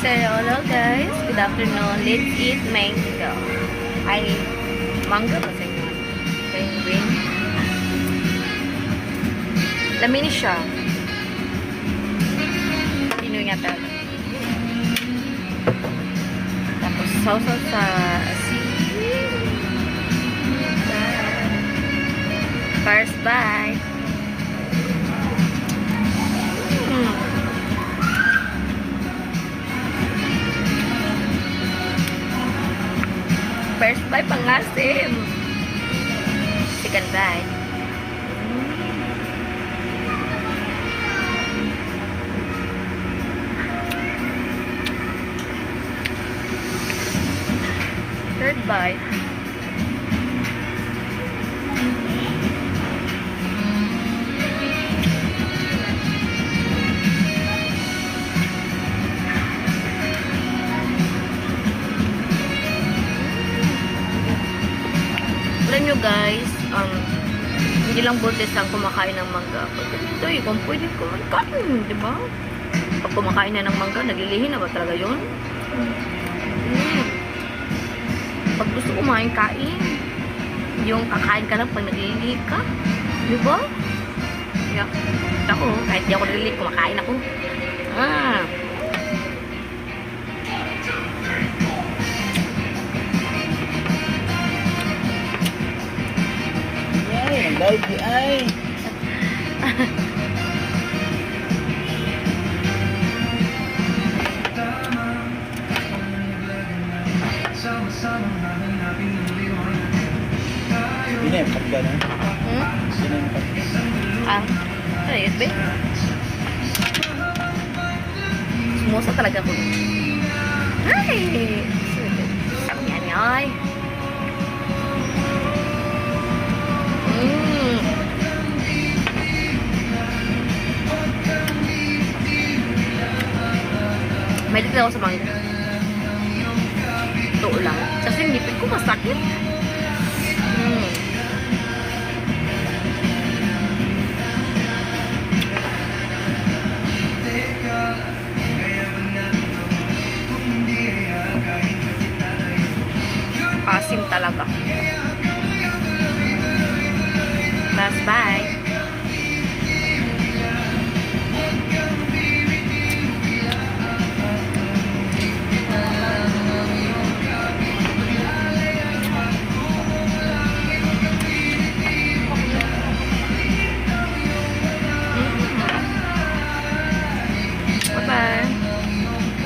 So, hello guys. Good afternoon. Let's eat mango. Ay, mango kasi. Penguin. Lamini siya. Pinoy nga talaga. Tapos, sausaw sa asin. First bite. First bite, pangasim. Second bite. Third bite. Alam nyo guys, hindi lang buntis ang kumakain ng mangga. Ito eh, kung pwede kumakain, di ba? Pag kumakain na ng mangga, naglilihin na ba talaga yun? Pag gusto kumain, kain. Yung kakain ka lang pag naglilihi ka. Di ba? Yeah. Ako, kahit di ako naglilihi, kumakain ako. Live di ay. Binempat ka na? Binempat ka. Ayos ba? Sumusa talaga ako. Ay! Sabi yan ay. May dito ako sa mangga. Ito lang. Kasi nipid ko masakit. Asim talaga. Last bite.